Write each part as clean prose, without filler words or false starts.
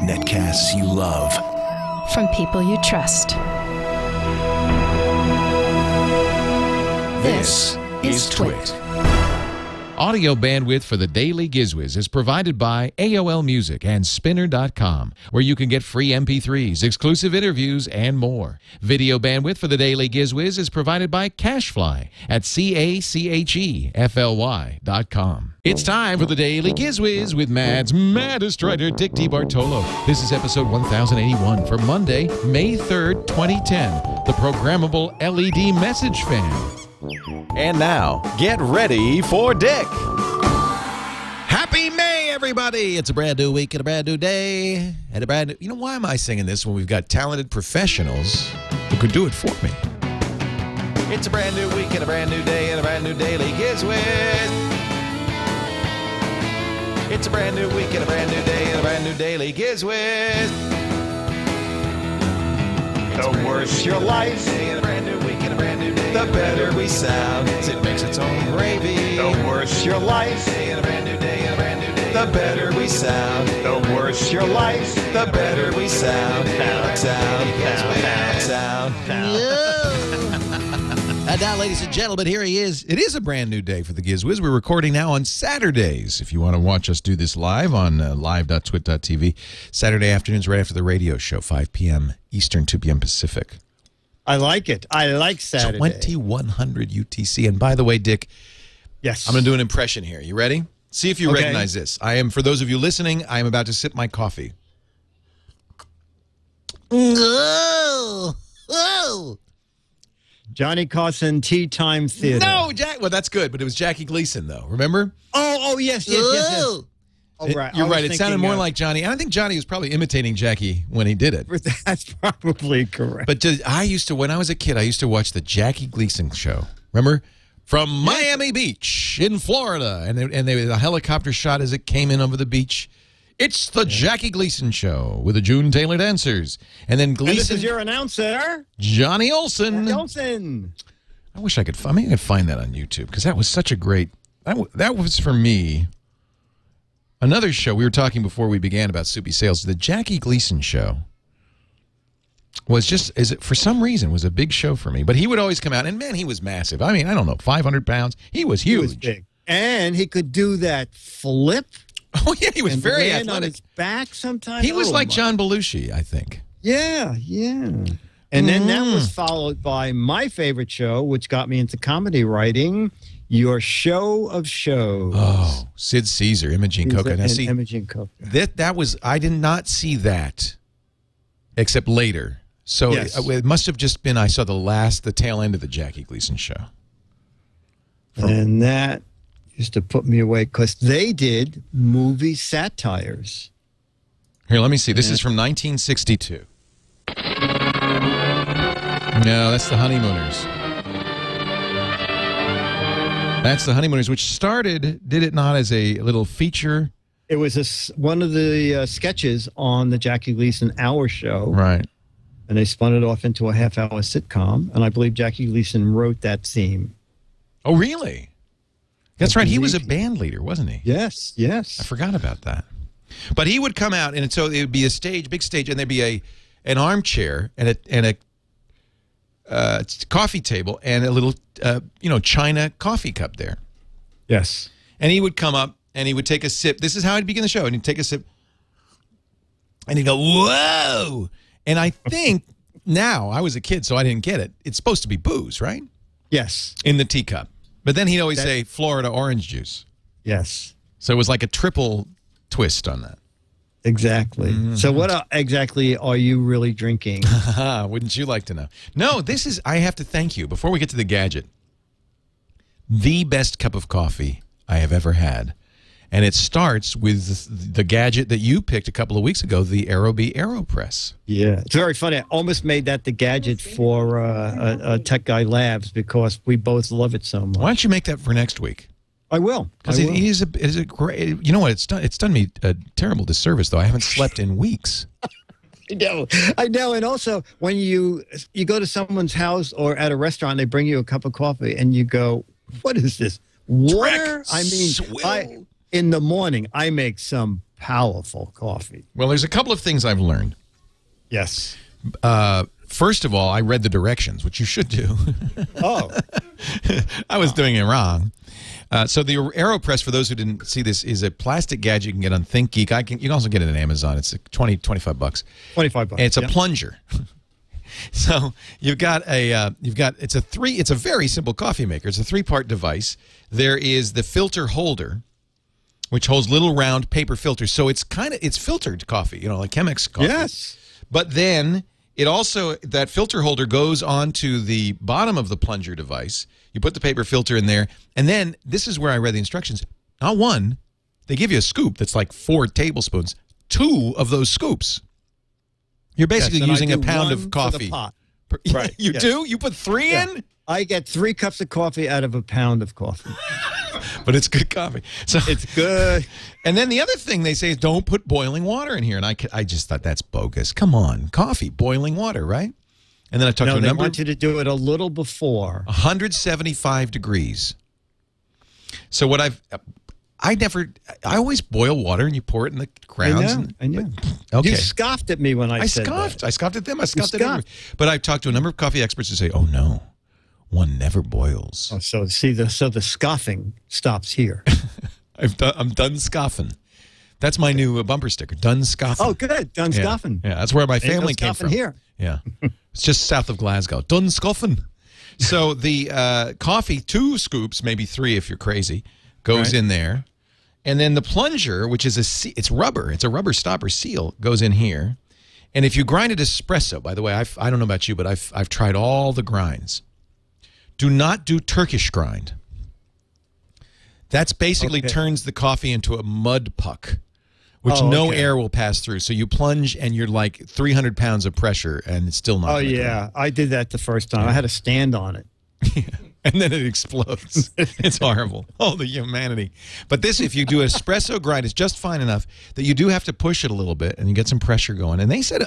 Netcasts you love. From people you trust. This is TWiT. Audio bandwidth for the Daily Giz Wiz is provided by AOL Music and Spinner.com, where you can get free MP3s, exclusive interviews, and more. Video bandwidth for the Daily Giz Wiz is provided by CacheFly at CacheFly.com. It's time for the Daily Giz Wiz with Mad's maddest writer, Dick DeBartolo. This is episode 1081 for Monday, May 3rd, 2010, the Programmable LED Message Fan. And now, get ready for Dick. Happy May, everybody! It's a brand new week and a brand new day. And a brand new... You know, why am I singing this when we've got talented professionals who could do it for me? It's a brand new week and a brand new day and a brand new Daily Giz Wiz. It's a brand new week and a brand new day and a brand new Daily Giz Wiz. The worse your life, and a brand new week and a brand new day, the better we sound. It makes its own gravy. the worse your life, And a brand new day and a brand new day, the better we sound. the worse your life, The better we sound. Sound. And now, ladies and gentlemen, here he is. It is a brand new day for the Giz Wiz. We're recording now on Saturdays. If you want to watch us do this live on live.twit.tv, Saturday afternoons right after the radio show, 5 p.m. Eastern, 2 p.m. Pacific. I like it. I like Saturday. 2100 UTC. And by the way, Dick, Yes. I'm going to do an impression here. You ready? See if you Okay. recognize this. I am, for those of you listening, I am about to sip my coffee. Oh, oh. Johnny Carson Tea Time Theater. No, Jack. Well, that's good, but it was Jackie Gleason, though. Remember? Oh, yes. Oh, right. You're I was right. It sounded thinking, more like Johnny. And I think Johnny was probably imitating Jackie when he did it. That's probably correct. But I used to, when I was a kid, I used to watch the Jackie Gleason show. Remember? From Miami Beach in Florida. And the helicopter shot as it came in over the beach. It's the Jackie Gleason Show with the June Taylor dancers. And then Gleason. And this is your announcer, Johnny Olson. Johnny Olson. I wish I could. I could find that on YouTube because that was such a great. That was for me. Another show we were talking before we began about Soupy Sales. The Jackie Gleason Show was just for some reason was a big show for me. But he would always come out, and man, he was massive. I mean, I don't know, 500 pounds. He was huge. He was big, and he could do that flip. Oh yeah, he was and very land athletic. on his back sometimes. He was like my. John Belushi, I think. Yeah. And then that was followed by my favorite show, which got me into comedy writing, Your Show of Shows. Oh, Sid Caesar, Imogene Coca. Now, see, Imogene Coca. that was, I did not see that except later. So Yes. it must have just been, I saw the tail end of the Jackie Gleason show. And that used to put me away because they did movie satires. Here, let me see. This is from 1962. No, that's the Honeymooners. That's the Honeymooners, which started, did it not, as a little feature? It was one of the sketches on the Jackie Gleason Hour show. Right. And they spun it off into a half-hour sitcom. And I believe Jackie Gleason wrote that theme. Oh, really? That's right. He was a band leader, wasn't he? Yes. I forgot about that. But he would come out, and so it would be a stage, big stage, and there'd be an armchair and a coffee table and a little, China coffee cup there. Yes. And he would come up and he would take a sip. This is how he'd begin the show. And he'd take a sip, and he'd go, "Whoa!" And I think now I was a kid, so I didn't get it. It's supposed to be booze, right? Yes. In the teacup. But then he'd always say Florida orange juice. Yes. So it was like a triple twist on that. Exactly. So what exactly are you really drinking? Wouldn't you like to know? No, I have to thank you. Before we get to the gadget, the best cup of coffee I have ever had. And it starts with the gadget that you picked a couple of weeks ago, the Aerobee AeroPress. Yeah. It's very funny. I almost made that the gadget for Tech Guy Labs because we both love it so much. Why don't you make that for next week? I will. Because it is a great. You know what? It's done me a terrible disservice, though. I haven't slept in weeks. I know. And also, when you go to someone's house or at a restaurant, they bring you a cup of coffee, and you go, "What is this? Water?" Trek, swill. in the morning, I make some powerful coffee. Well, there's a couple of things I've learned. Yes. First of all, I read the directions, which you should do. Oh. I was doing it wrong. So the AeroPress, for those who didn't see this, is a plastic gadget you can get on ThinkGeek. You can also get it on Amazon. It's $25. $25. And it's a plunger. So it's a very simple coffee maker. It's a 3-part device. There is the filter holder, which holds little round paper filters. So it's filtered coffee, like Chemex coffee. Yes. But then that filter holder goes onto the bottom of the plunger device. You put the paper filter in there, and then this is where I read the instructions. Not one. They give you a scoop that's like 4 tablespoons. 2 of those scoops. You're basically using a pound of coffee. Right. You do? You put 3 in? I get 3 cups of coffee out of a pound of coffee. But it's good coffee. So it's good. And then the other thing they say is don't put boiling water in here. And I just thought that's bogus. Come on. Coffee, boiling water, right? And then I talked to a number. They want you to do it a little before. 175 degrees. So what I always boil water and you pour it in the grounds. I know. Okay. You scoffed at me when I said that. I scoffed at them. I scoffed at everyone. But I've talked to a number of coffee experts who say, oh, no, one never boils. Oh, so the scoffing stops here. I'm done scoffing. That's my new bumper sticker, done scoffing. Oh, good. Done scoffing. Yeah, that's where my family came from. Here. Yeah. It's just south of Glasgow. Done scoffing. So the coffee, 2 scoops, maybe 3 if you're crazy, goes in there. And then the plunger, which is it's rubber. It's a rubber stopper seal, goes in here. And if you grind it espresso, by the way, I don't know about you, but I've tried all the grinds. Do not do Turkish grind. That's basically turns the coffee into a mud puck, which no air will pass through. So you plunge and you're like 300 pounds of pressure and it's still not. Oh, yeah. I did that the first time. I had to stand on it. And then it explodes. It's horrible. Oh, the humanity. But this, if you do espresso grind, it's just fine enough that you do have to push it a little bit and you get some pressure going. And they said,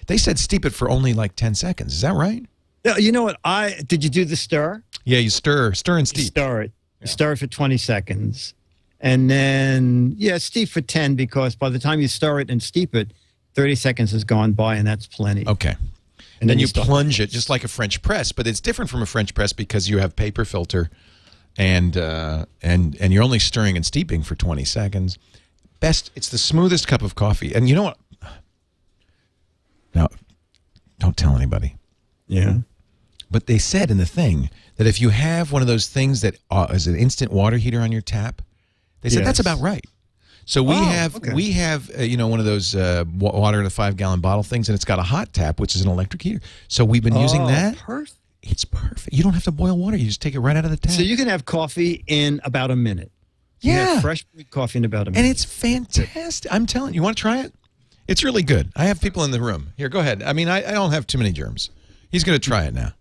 they said steep it for only like 10 seconds. Is that right? Yeah. You know what? Did you do the stir? Yeah, you stir and steep. You stir it. You stir it for 20 seconds. And then, steep for 10 because by the time you stir it and steep it, 30 seconds has gone by and that's plenty. Okay. And then you plunge it just like a French press, but it's different from a French press because you have paper filter and you're only stirring and steeping for 20 seconds. It's the smoothest cup of coffee. And you know what? Now, don't tell anybody. Yeah. But they said in the thing that if you have one of those things that is an instant water heater on your tap, they said that's about right. So we have one of those water in a 5-gallon bottle things, and it's got a hot tap, which is an electric heater. So we've been using that. Perfect. It's perfect. You don't have to boil water. You just take it right out of the tap. So you can have coffee in about a minute. Yeah. You have fresh brewed coffee in about a minute. And it's fantastic. I'm telling you. You want to try it? It's really good. I have people in the room. Here, go ahead. I mean, I don't have too many germs. He's going to try it now.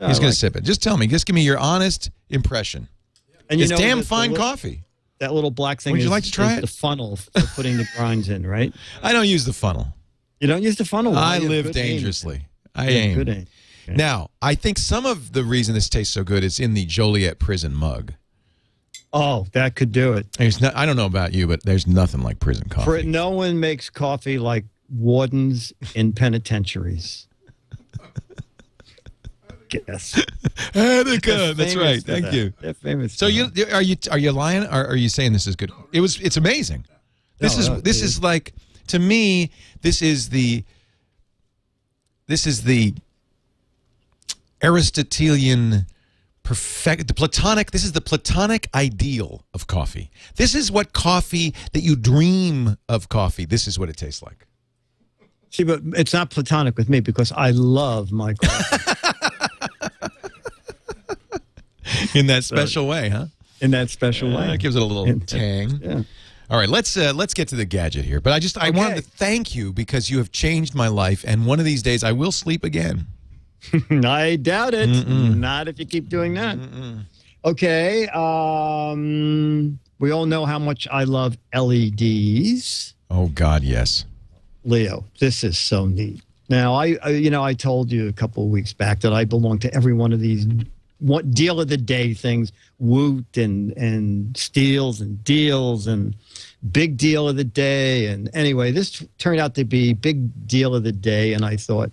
He's going to sip it. Just tell me. Just give me your honest impression. And it's damn fine coffee. That little black thing Would you like to try it? The funnel for putting the grinds in, right? I don't use the funnel. You don't use the funnel? I live dangerously. I aim. Good aim. Okay. Now, I think some of the reason this tastes so good is in the Joliet prison mug. Oh, that could do it. I don't know about you, but there's nothing like prison coffee. No one makes coffee like wardens in penitentiaries. Yes. Attica. That's right. Thank you. They're famous. So are you lying or are you saying this is good? It's amazing. This is like, to me, this is the Aristotelian this is the Platonic ideal of coffee. This is what coffee that you dream of coffee. This is what it tastes like. See, but it's not Platonic with me because I love my coffee. In that special way, huh? In that special way. It gives it a little tang. Yeah. All right, let's get to the gadget here. But I wanted to thank you because you have changed my life, and one of these days I will sleep again. I doubt it. Not if you keep doing that. Okay. We all know how much I love LEDs. Oh God, yes. Leo, this is so neat. Now, I told you a couple of weeks back that I belong to every one of these what deal of the day things, Woot and steals and deals and big deal of the day. And anyway, this turned out to be big deal of the day. And I thought,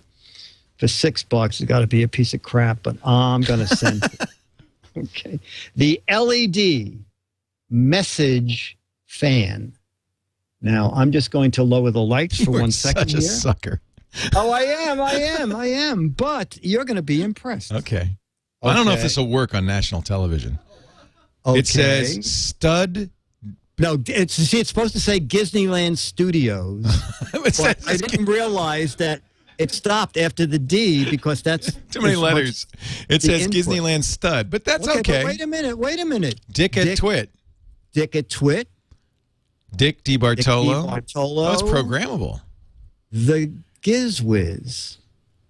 for $6, it's got to be a piece of crap, but I'm going to send it. Okay. The LED Message Fan. Now, I'm just going to lower the lights for 1 second such a here. sucker. Oh, I am. But you're going to be impressed. Okay. I don't know if this will work on national television. Okay. It says stud. No, it's supposed to say Disneyland Studios. But I didn't realize that it stopped after the D because that's too many letters. It says input. Disneyland stud, but that's okay. But wait a minute. Dick at TWiT. Dick at TWiT. Dick DiBartolo. Oh, it's programmable. The GizWiz.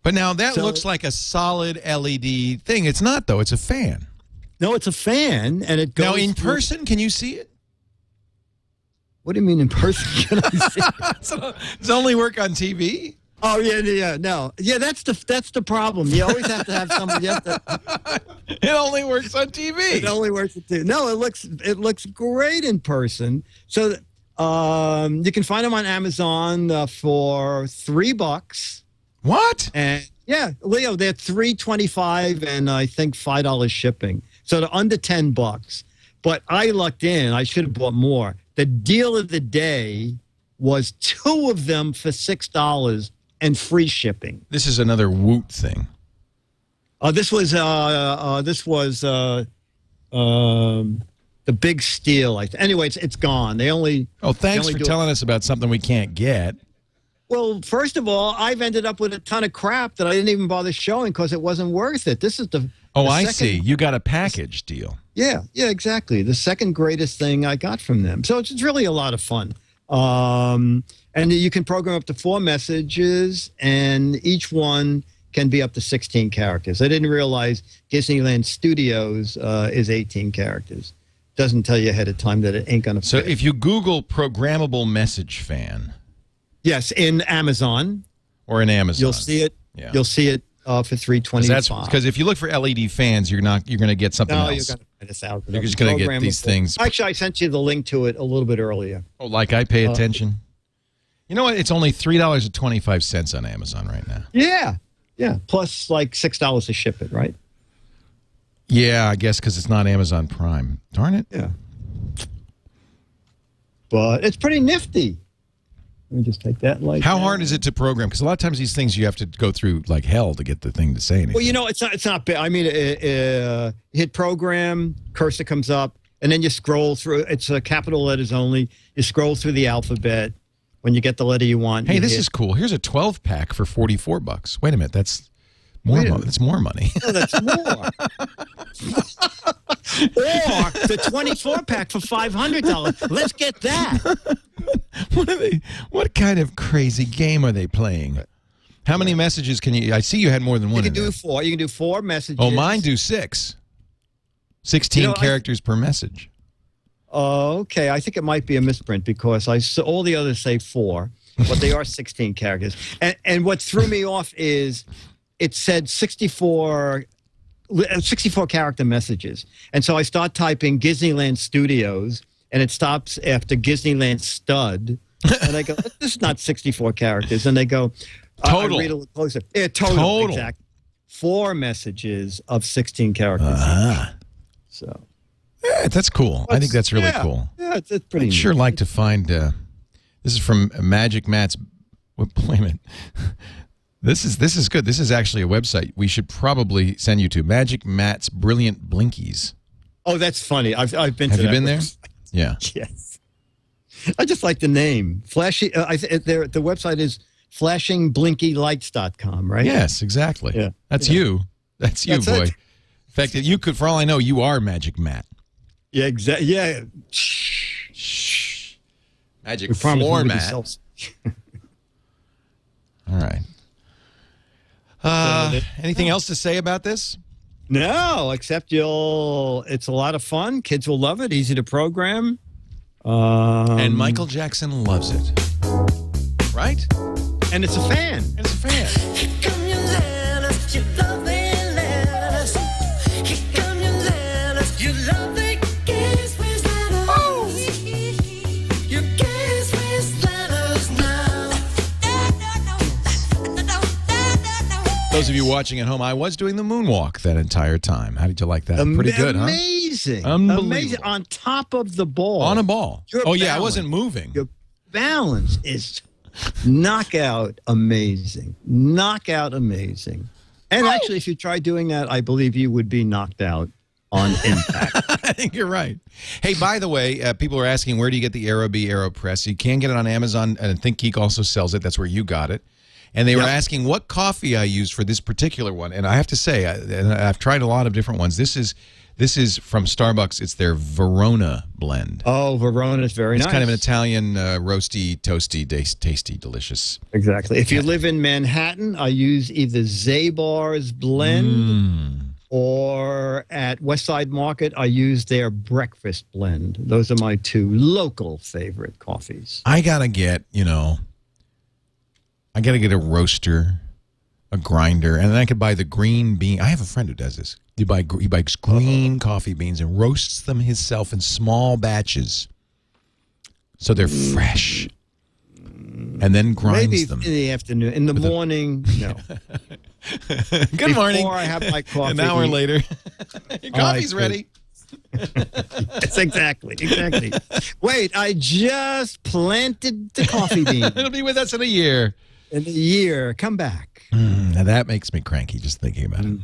But now that looks like a solid LED thing. It's not, though. It's a fan. No, it's a fan, and it goes. Now, in person, can you see it? What do you mean in person? Can I see it? Does it only work on TV? Oh yeah, no, yeah. That's the problem. You always have to have somebody. It only works on TV. It only works on TV. No, it looks great in person. So you can find them on Amazon for $3. What? And yeah, Leo, they're $3.25 and I think $5 shipping. So they're under $10. But I lucked in. I should have bought more. The deal of the day was 2 of them for $6 and free shipping. This is another Woot thing. This was the big steal. Anyway, it's gone. They only. Oh, thanks for telling us about something we can't get. Well, first of all, I've ended up with a ton of crap that I didn't even bother showing because it wasn't worth it. This is the. Oh, the I second, see. You got a package deal. Yeah, exactly. The second greatest thing I got from them. So it's really a lot of fun. And you can program up to 4 messages, and each one can be up to 16 characters. I didn't realize Disneyland Studios is 18 characters. Doesn't tell you ahead of time that it ain't going to fit. So if you Google Programmable Message Fan. Yes, in Amazon. Or in Amazon. You'll see it. Yeah. You'll see it for $3.25. Because if you look for LED fans, you're going to get something else. You're going to find this out. You're just going to get these things. Actually, I sent you the link to it a little bit earlier. Oh, like I pay attention? You know what? It's only $3.25 on Amazon right now. Yeah. Plus like $6 to ship it, right? Yeah, I guess because it's not Amazon Prime. Darn it. Yeah. But it's pretty nifty. Let me just take that light. How hard is it to program? Because a lot of times these things you have to go through like hell to get the thing to say anything. Well, you know, it's not bad. I mean, hit program, cursor comes up, and then you scroll through. It's capital letters only. You scroll through the alphabet. When you get the letter you want. Hey, this is cool. Here's a 12-pack for $44. Wait a minute, that's more. That's more money. No, that's more. Or the 24-pack for $500. Let's get that. What kind of crazy game are they playing? How many messages can you? I see you had more than one. You can do 4. You can do 4 messages. Oh, mine do 6. 16 characters per message. Okay, I think it might be a misprint because all the others say 4, but they are 16 characters. And what threw me off is it said 64 character messages. And so I start typing Disneyland Studios, and it stops after Disneyland Stud. And I go, this is not 64 characters. And they go, total. I read a little closer. Yeah, total. Exactly. 4 messages of 16 characters. So. Yeah, that's cool. I think that's really cool. Yeah, it's pretty I'd sure like to find, this is from Magic Matt's, wait a minute. This is good. This is actually a website we should probably send you to. Magic Matt's Brilliant Blinkies. Oh, that's funny. I've been Have to you that been website. there? Yeah. Yes. I just like the name. Flashy. The website is flashingblinkylights.com, right? Yes, exactly. Yeah. That's you. That's you, boy. In fact, you could, for all I know, you are Magic Matt. Yeah, exactly. Yeah. Shh. Magic floor mat. All right. Anything else to say about this? No, except it's a lot of fun. Kids will love it. Easy to program. And Michael Jackson loves it. Right? And it's a fan. It's a fan. those of you watching at home, I was doing the moonwalk that entire time. How did you like that? Pretty good, huh? Amazing. Unbelievable. Amazing. On top of the ball. On a ball. Your Yeah, I balance. wasn't moving. Your balance is knockout amazing. Knockout amazing. And actually, if you try doing that, I believe you would be knocked out on impact. I think you're right. Hey, by the way, people are asking, where do you get the AeroBee AeroPress? You can get it on Amazon, and ThinkGeek also sells it. That's where you got it. And they were asking what coffee I use for this particular one. And I have to say, and I've tried a lot of different ones. This is from Starbucks. It's their Verona blend. Oh, Verona is very nice. It's kind of an Italian, roasty, toasty, tasty, delicious. Exactly. If you live in Manhattan, I use either Zabar's blend or at Westside Market, I use their breakfast blend. Those are my two local favorite coffees. I got to get, I got to get a roaster, a grinder, and then I could buy the green bean. I have a friend who does this. He buys green coffee beans and roasts them himself in small batches, so they're fresh, and then grinds them. Maybe in the afternoon. In the morning, no. Good morning. Before I have my coffee. An hour later, your coffee's ready. Yes, exactly. Wait, I just planted the coffee bean. It'll be with us in a year. In a year, come back. Now that makes me cranky just thinking about it.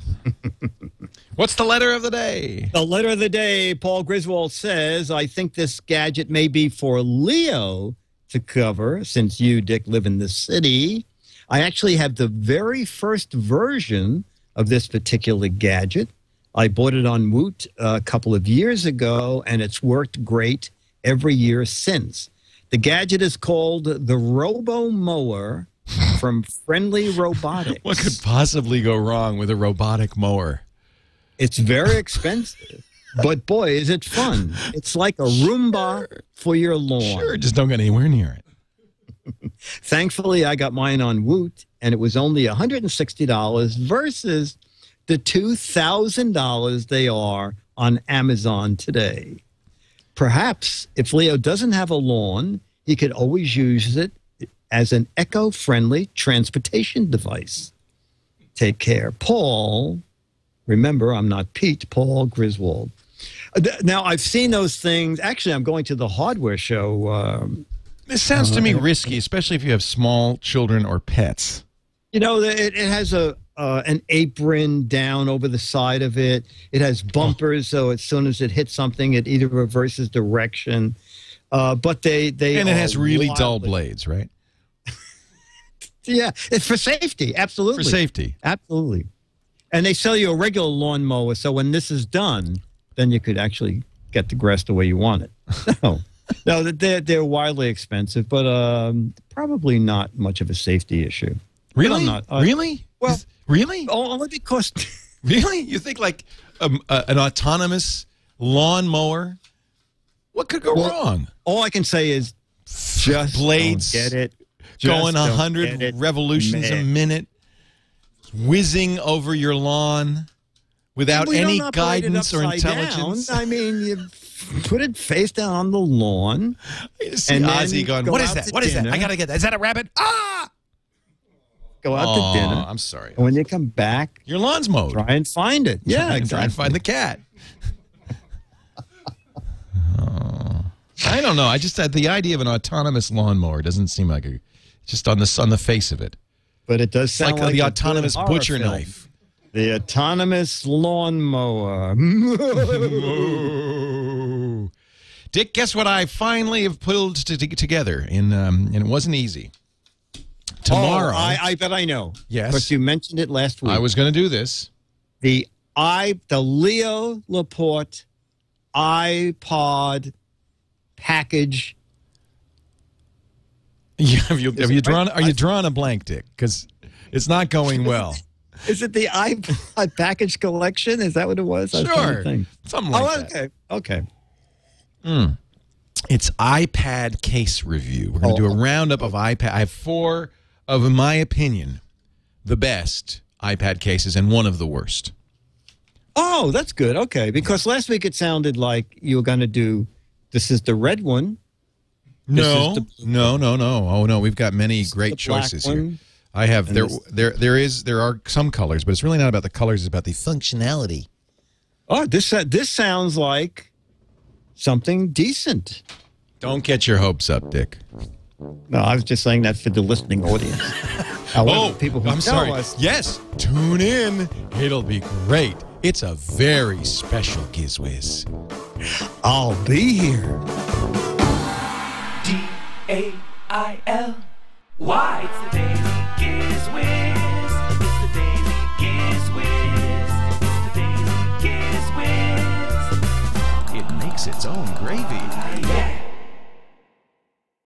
What's the letter of the day? The letter of the day, Paul Griswold says, I think this gadget may be for Leo to cover, since you, Dick, live in the city. I actually have the very first version of this particular gadget. I bought it on Woot a couple of years ago, and it's worked great every year since. The gadget is called the Robo Mower from Friendly Robotics. What could possibly go wrong with a robotic mower? It's very expensive, but boy, is it fun. It's like a Roomba for your lawn. Sure, just don't get anywhere near it. Thankfully, I got mine on Woot, and it was only $160 versus the $2,000 they are on Amazon today. Perhaps if Leo doesn't have a lawn, he could always use it as an eco-friendly transportation device. Take care. Paul, remember, I'm not Pete, Paul Griswold. Now, I've seen those things. Actually, I'm going to the hardware show. This sounds to me risky, especially if you have small children or pets. It has an apron down over the side of it. It has bumpers, so as soon as it hits something, it either reverses direction. But they and it has really dull blades, right? Yeah, it's for safety. Absolutely. For safety. Absolutely. And they sell you a regular lawnmower, so when this is done, then you could actually get the grass the way you want it. No, they're wildly expensive, but probably not much of a safety issue. Really? Not, really? Well, really? Only because... Really? You think like an autonomous lawnmower? What could go wrong? All I can say is just blades don't get it. Going 100 revolutions a minute, whizzing over your lawn without any guidance or intelligence. Down. I mean, you put it face down on the lawn. You see Ozzy going, what is that? What is that? I got to get that. Is that a rabbit? Ah! Go out to dinner. I'm sorry. And when you come back, your lawn's mowed. Try and find it. Yeah, exactly. Try and find the cat. I don't know. I just had the idea of an autonomous lawnmower doesn't seem like just on the face of it. But it does sound like the autonomous butcher knife. The autonomous lawnmower. Dick, guess what I finally have pulled together, and it wasn't easy. Tomorrow. I bet I know. Yes. Because you mentioned it last week. I was going to do this. The Leo Laporte iPod package. Have you drawn? Are you drawing a blank, Dick? Because it's not going well. Is it the iPod package collection? Is that what it was? Sure, something like that. Okay. It's iPad case review. We're going to do a roundup of iPad. I have 4 of, in my opinion, the best iPad cases and one of the worst. Oh, that's good. Okay, because last week it sounded like you were going to do. This is the red one. No. Oh, no. We've got many great choices here. I have there are some colors, but it's really not about the colors. It's about the functionality. Oh, this sounds like something decent. Don't get your hopes up, Dick. No, I was just saying that for the listening audience. People who I'm sorry. know us. Yes, tune in. It'll be great. It's a very special GizWiz. I'll be here. DAILY. It's the